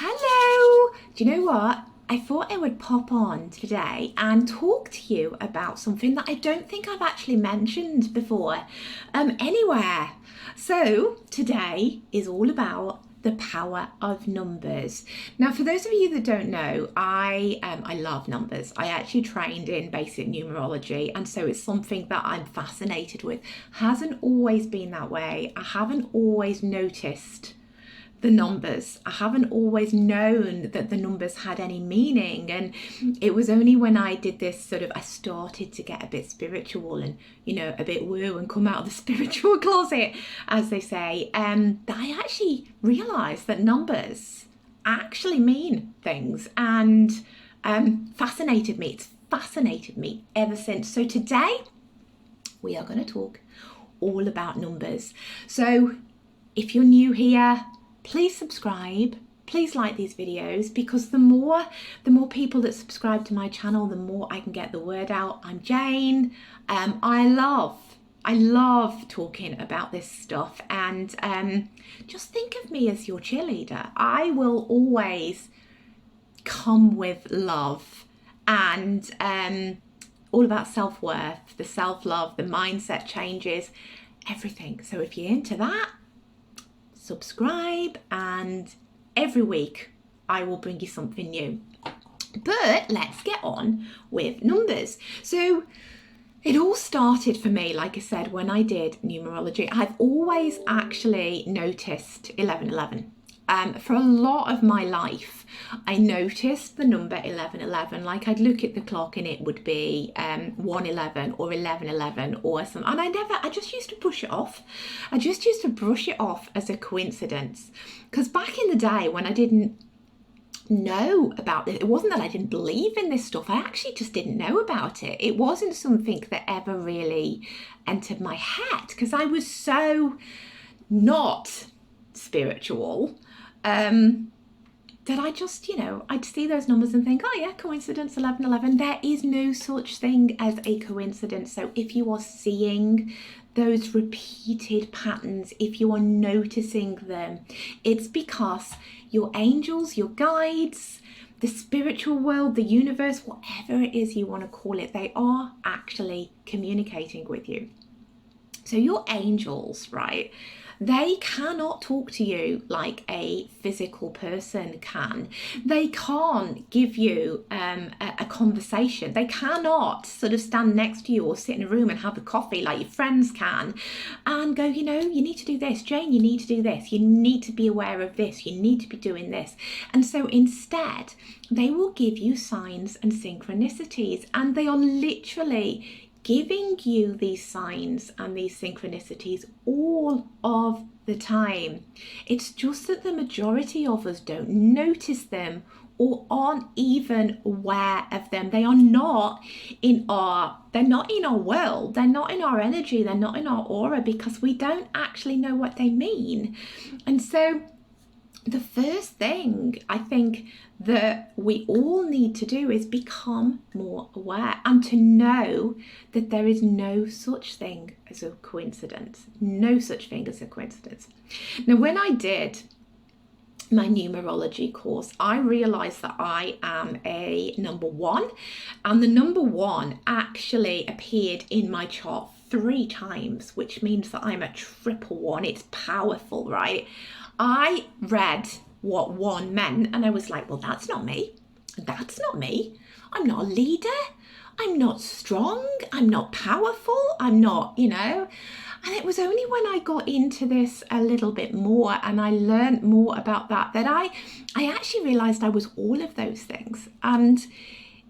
Hello! Do you know what? I thought I would pop on today and talk to you about something that I don't think I've actually mentioned before anywhere. So today is all about the power of numbers. Now, for those of you that don't know, I love numbers. I actually trained in basic numerology, and so it's something that I'm fascinated with. Hasn't always been that way. I haven't always noticed the numbers. I haven't always known that the numbers had any meaning, and it was only when I did this I started to get a bit spiritual and a bit woo and come out of the spiritual closet, as they say, that I actually realized that numbers actually mean things, and fascinated me. It's fascinated me ever since. So today we are going to talk all about numbers. So if you're new here, please subscribe, please like these videos, because the more people that subscribe to my channel, the more I can get the word out. I'm Jane. I love talking about this stuff, and just think of me as your cheerleader. I will always come with love and all about self-worth, the self-love, the mindset changes, everything. So if you're into that, subscribe, and every week I will bring you something new. But let's get on with numbers. So it all started for me, like I said, when I did numerology. I've always actually noticed 1111. For a lot of my life, I noticed the number 1111. Like, I'd look at the clock and it would be 111 or 1111 or something. And I just used to brush it off. I just used to brush it off as a coincidence. Because back in the day when I didn't know about it wasn't that I didn't believe in this stuff. I actually just didn't know about it. It wasn't something that ever really entered my head, because I was so not spiritual. That I just, I'd see those numbers and think, oh yeah, coincidence, 1111. There is no such thing as a coincidence. So if you are seeing those repeated patterns, if you are noticing them, it's because your angels, your guides, the spiritual world, the universe, whatever it is you want to call it, they are actually communicating with you. So your angels, right? They cannot talk to you like a physical person can. They can't give you a conversation. They cannot stand next to you or sit in a room and have a coffee like your friends can and go, you need to do this. Jane, you need to do this. You need to be aware of this. You need to be doing this. And so instead, they will give you signs and synchronicities, and they are literally giving you these signs and these synchronicities all of the time. It's just that the majority of us don't notice them or aren't even aware of them. They're not in our world, they're not in our energy, they're not in our aura, because we don't actually know what they mean. And so the first thing I think that we all need to do is become more aware, and to know that there is no such thing as a coincidence. No such thing as a coincidence. Now, when I did my numerology course, I realized that I am a number one, and the number one actually appeared in my chart 3 times, which means that I'm a triple one. It's powerful, right? I read what one meant and I was like, well, that's not me. That's not me. I'm not a leader. I'm not strong. I'm not powerful. I'm not, And it was only when I got into this a little bit more and I learned more about that I actually realized I was all of those things. And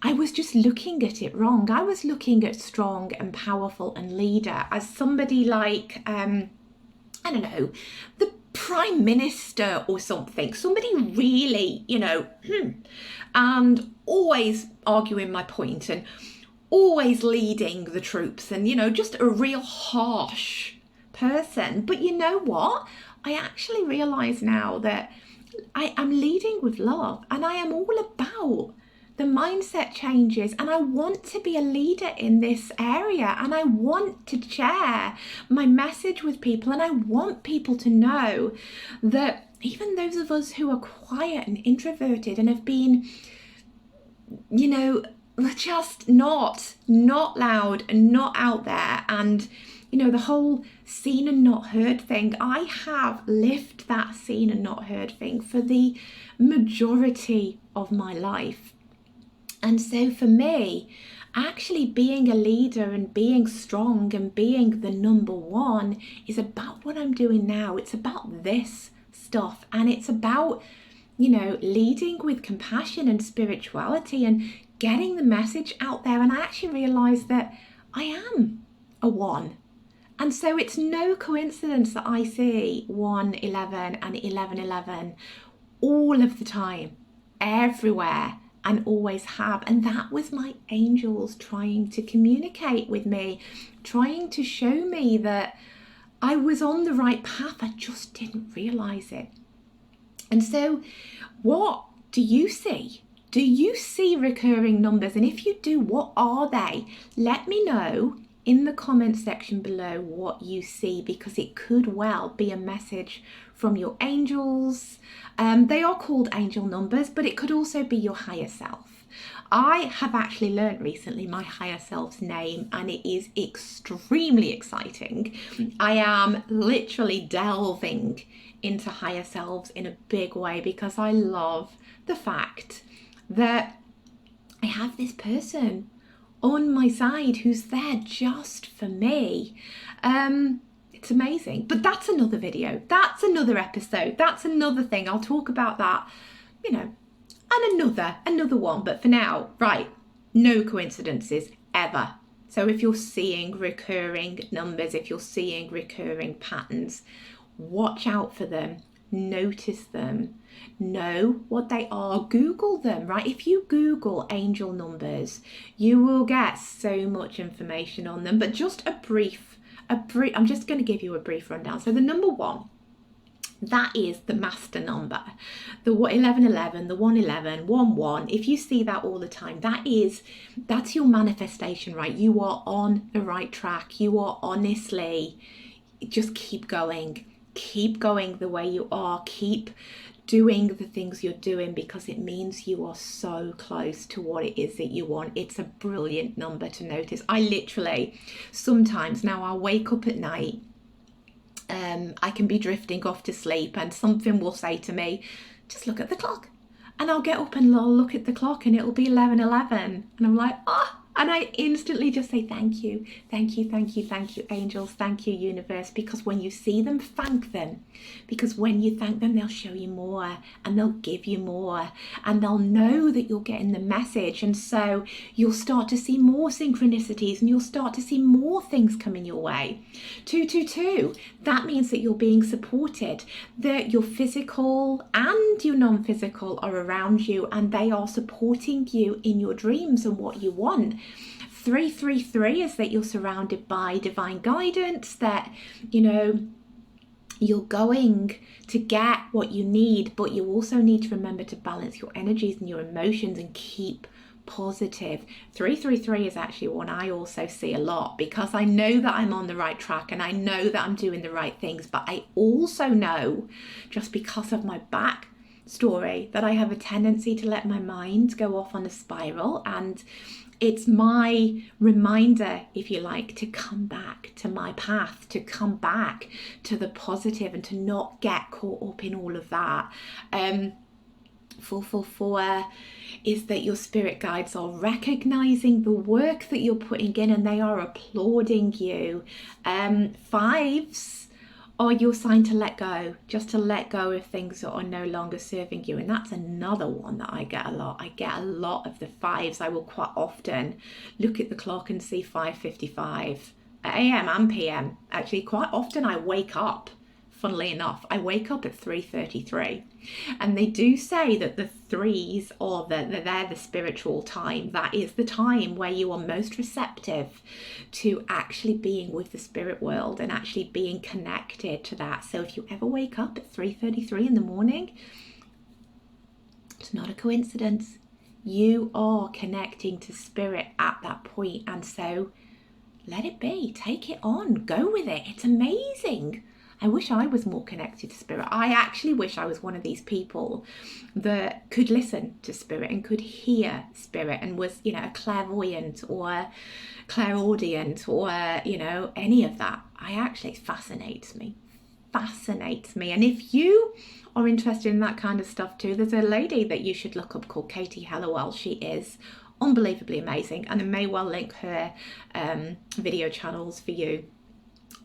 I was just looking at it wrong. I was looking at strong and powerful and leader as somebody like, I don't know, the Prime Minister or something, somebody really, and always arguing my point and always leading the troops and, just a real harsh person. But you know what? I actually realize now that I am leading with love, and I am all about the mindset changes, and I want to be a leader in this area, and I want to share my message with people, and I want people to know that even those of us who are quiet and introverted and have been, you know, just not loud and not out there, and you know, the whole seen and not heard thing, I have lived that seen and not heard thing for the majority of my life. And so for me, actually being a leader and being strong and being the number one is about what I'm doing now. It's about this stuff, and it's about, you know, leading with compassion and spirituality and getting the message out there. And I actually realized that I am a one. And so it's no coincidence that I see 111 and 1111 all of the time, everywhere, and always have. And that was my angels trying to communicate with me, trying to show me that I was on the right path. I just didn't realize it. And so what do you see? Do you see recurring numbers? And if you do, what are they? Let me know in the comment section below what you see, because it could well be a message from your angels. They are called angel numbers, but it could also be your higher self. I have actually learned recently my higher self's name, and it is extremely exciting. I am literally delving into higher selves in a big way, because I love the fact that I have this person on my side who's there just for me. It's amazing. But that's another video. That's another episode. That's another thing. I'll talk about that, you know, and another one. But for now, right, no coincidences ever. So if you're seeing recurring numbers, if you're seeing recurring patterns, watch out for them. Notice them, know what they are, Google them, right? If you Google angel numbers, you will get so much information on them. But just a brief, I'm just going to give you a brief rundown. So the number one, that is the master number, the 1111, the 111, 11. If you see that all the time, that's your manifestation, right? You are on the right track. You are honestly, just keep going. Keep going the way you are. Keep doing the things you're doing, because it means you are so close to what it is that you want. It's a brilliant number to notice. I literally, sometimes now I'll wake up at night, I can be drifting off to sleep, and something will say to me, just look at the clock. And I'll get up and I'll look at the clock, and it'll be 11:11, and I'm like, and I instantly just say, thank you, thank you, thank you, thank you, angels, thank you, universe, because when you see them, thank them, because when you thank them, they'll show you more, and they'll give you more, and they'll know that you're getting the message. And so you'll start to see more synchronicities, and you'll start to see more things coming your way. 222, that means that you're being supported, that your physical and your non-physical are around you, and they are supporting you in your dreams and what you want. 333 is that you're surrounded by divine guidance, that, you know, you're going to get what you need, but you also need to remember to balance your energies and your emotions and keep positive. 333 is actually one I also see a lot, because I know that I'm on the right track and I know that I'm doing the right things, but I also know, just because of my back story, that I have a tendency to let my mind go off on a spiral. And it's my reminder, if you like, to come back to my path, to come back to the positive, and to not get caught up in all of that. 444 is that your spirit guides are recognizing the work that you're putting in, and they are applauding you. 5s are your sign to let go, just to let go of things that are no longer serving you. And that's another one that I get a lot. I get a lot of the 5s. I will quite often look at the clock and see 5:55 a.m. and p.m. Actually, quite often I wake up, funnily enough, I wake up at 3:33. And they do say that the 3s are they're the spiritual time. That is the time where you are most receptive to actually being with the spirit world and actually being connected to that. So if you ever wake up at 3:33 in the morning, it's not a coincidence. You are connecting to spirit at that point, and so let it be. Take it on. Go with it. It's amazing. I wish I was more connected to spirit. I actually wish I was one of these people that could listen to spirit and could hear spirit and was, a clairvoyant or clairaudient or, any of that. It fascinates me. And if you are interested in that kind of stuff too, there's a lady that you should look up called Katie Hallowell. She is unbelievably amazing, and I may well link her video channels for you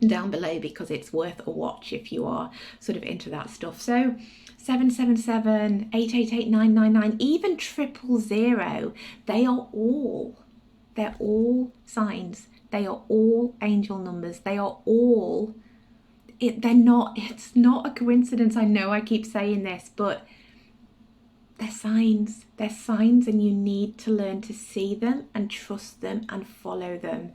down below, because it's worth a watch if you are sort of into that stuff. So 777, 888, 999, even 000, they're all signs. They are all angel numbers. They are all, it's not a coincidence. I know I keep saying this, but they're signs. They're signs, and you need to learn to see them and trust them and follow them.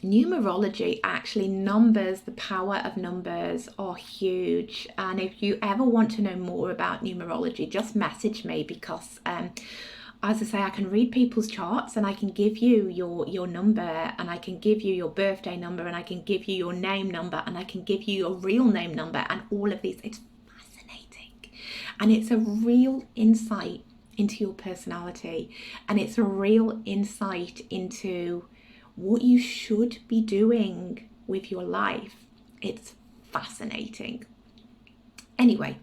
Numerology, actually, numbers, the power of numbers are huge. And if you ever want to know more about numerology, just message me, because as I say, I can read people's charts, and I can give you your number, and I can give you your birthday number, and I can give you your name number, and I can give you your real name number, and all of these. It's fascinating. And it's a real insight into your personality, and it's a real insight into what you should be doing with your life. It's fascinating. Anyway,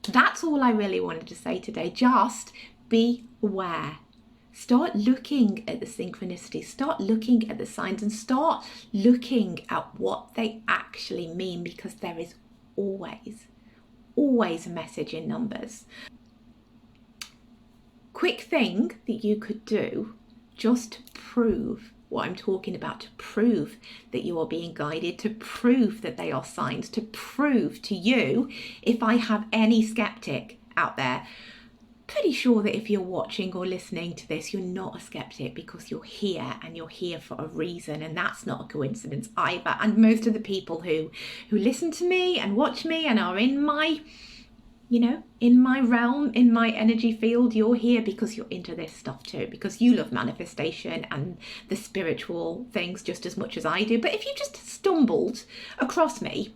that's all I really wanted to say today. Just be aware. Start looking at the synchronicities, start looking at the signs, and start looking at what they actually mean, because there is always a message in numbers. Quick thing that you could do just to prove what I'm talking about, to prove that you are being guided, to prove that they are signs, to prove to you, if I have any skeptic out there, pretty sure that if you're watching or listening to this, you're not a skeptic, because you're here, and you're here for a reason, and that's not a coincidence either. And most of the people who listen to me and watch me and are in my in my realm, in my energy field, you're here because you're into this stuff too, because you love manifestation and the spiritual things just as much as I do. But if you just stumbled across me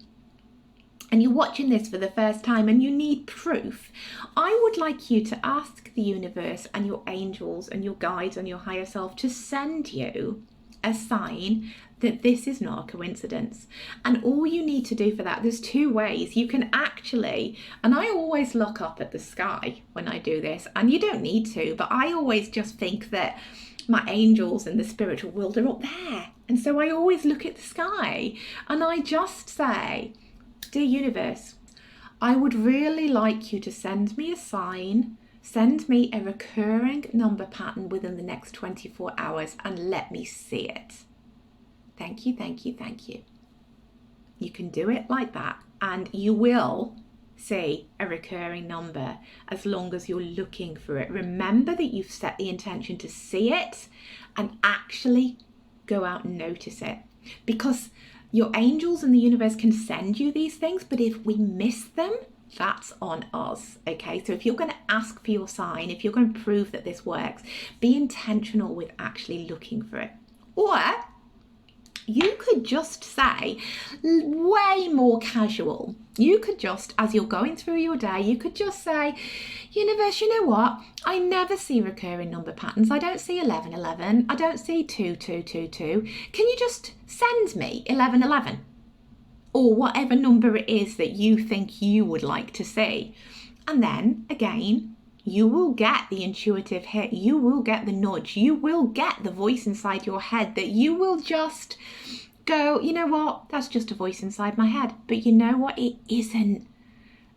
and you're watching this for the first time and you need proof, I would like you to ask the universe and your angels and your guides and your higher self to send you a sign that this is not a coincidence. And all you need to do for that, there's two ways. You can actually, and I always look up at the sky when I do this, and you don't need to, but I always just think that my angels and the spiritual world are up there. And so I always look at the sky and I just say, dear universe, I would really like you to send me a sign, send me a recurring number pattern within the next 24 hours and let me see it. Thank you, thank you, thank you. You can do it like that, and you will see a recurring number as long as you're looking for it. Remember that you've set the intention to see it and actually go out and notice it, because your angels and the universe can send you these things, but if we miss them, that's on us. Okay, so if you're going to ask for your sign, if you're going to prove that this works, be intentional with actually looking for it. Or you could just say, way more casual, you could just, as you're going through your day, you could just say, universe, you know what? I never see recurring number patterns. I don't see 1111. I don't see 2222. Can you just send me 1111? Or whatever number it is that you think you would like to see. And then again, you will get the intuitive hit, you will get the nudge, you will get the voice inside your head that you will just go, you know what, that's just a voice inside my head. But you know what, it isn't.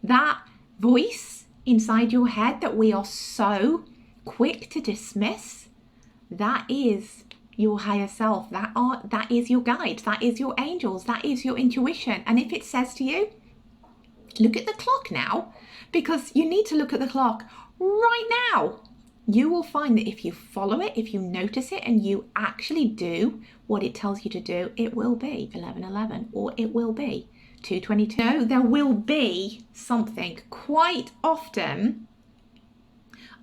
That voice inside your head that we are so quick to dismiss, that is your higher self, that is your guide, that is your angels, that is your intuition. And if it says to you, look at the clock now, because you need to look at the clock right now, you will find that if you follow it, if you notice it, and you actually do what it tells you to do, it will be 1111 or it will be 222. No, there will be something. Quite often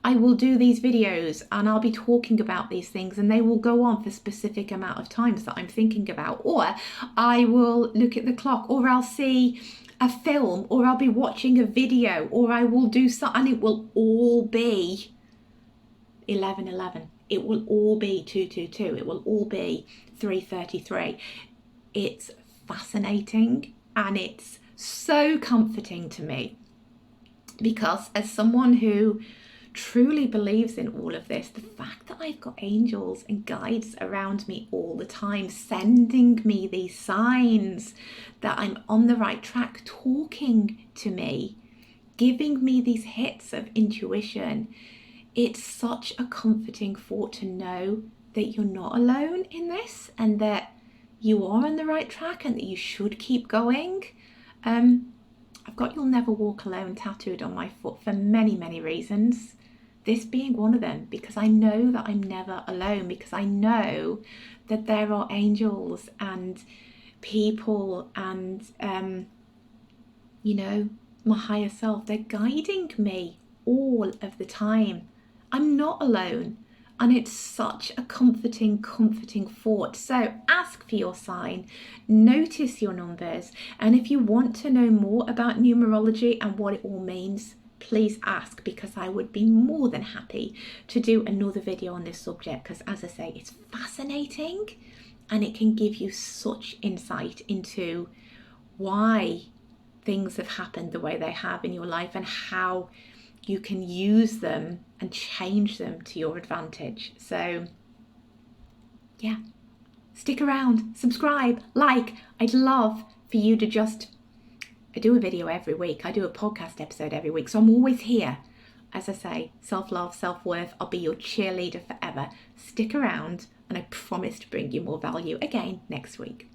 I will do these videos and I'll be talking about these things, and they will go on for a specific amount of times that I'm thinking about. Or I will look at the clock, or I'll see a film, or I'll be watching a video, or I will do something, and it will all be 11:11. It will all be 2:22. It will all be 3:33. It's fascinating, and it's so comforting to me, because as someone who truly believes in all of this, the fact that I've got angels and guides around me all the time, sending me these signs that I'm on the right track, talking to me, giving me these hits of intuition, it's such a comforting thought to know that you're not alone in this, and that you are on the right track, and that you should keep going. I've got "You'll Never Walk Alone" tattooed on my foot for many, many reasons. This being one of them, because I know that I'm never alone, because I know that there are angels and people and, my higher self, they're guiding me all of the time. I'm not alone. And it's such a comforting thought. So ask for your sign, notice your numbers. And if you want to know more about numerology and what it all means, please ask, because I would be more than happy to do another video on this subject, because as I say, it's fascinating, and it can give you such insight into why things have happened the way they have in your life, and how you can use them and change them to your advantage. So yeah, stick around, subscribe, like. I'd love for you to I do a video every week. I do a podcast episode every week. So I'm always here. As I say, self-love, self-worth. I'll be your cheerleader forever. Stick around, and I promise to bring you more value again next week.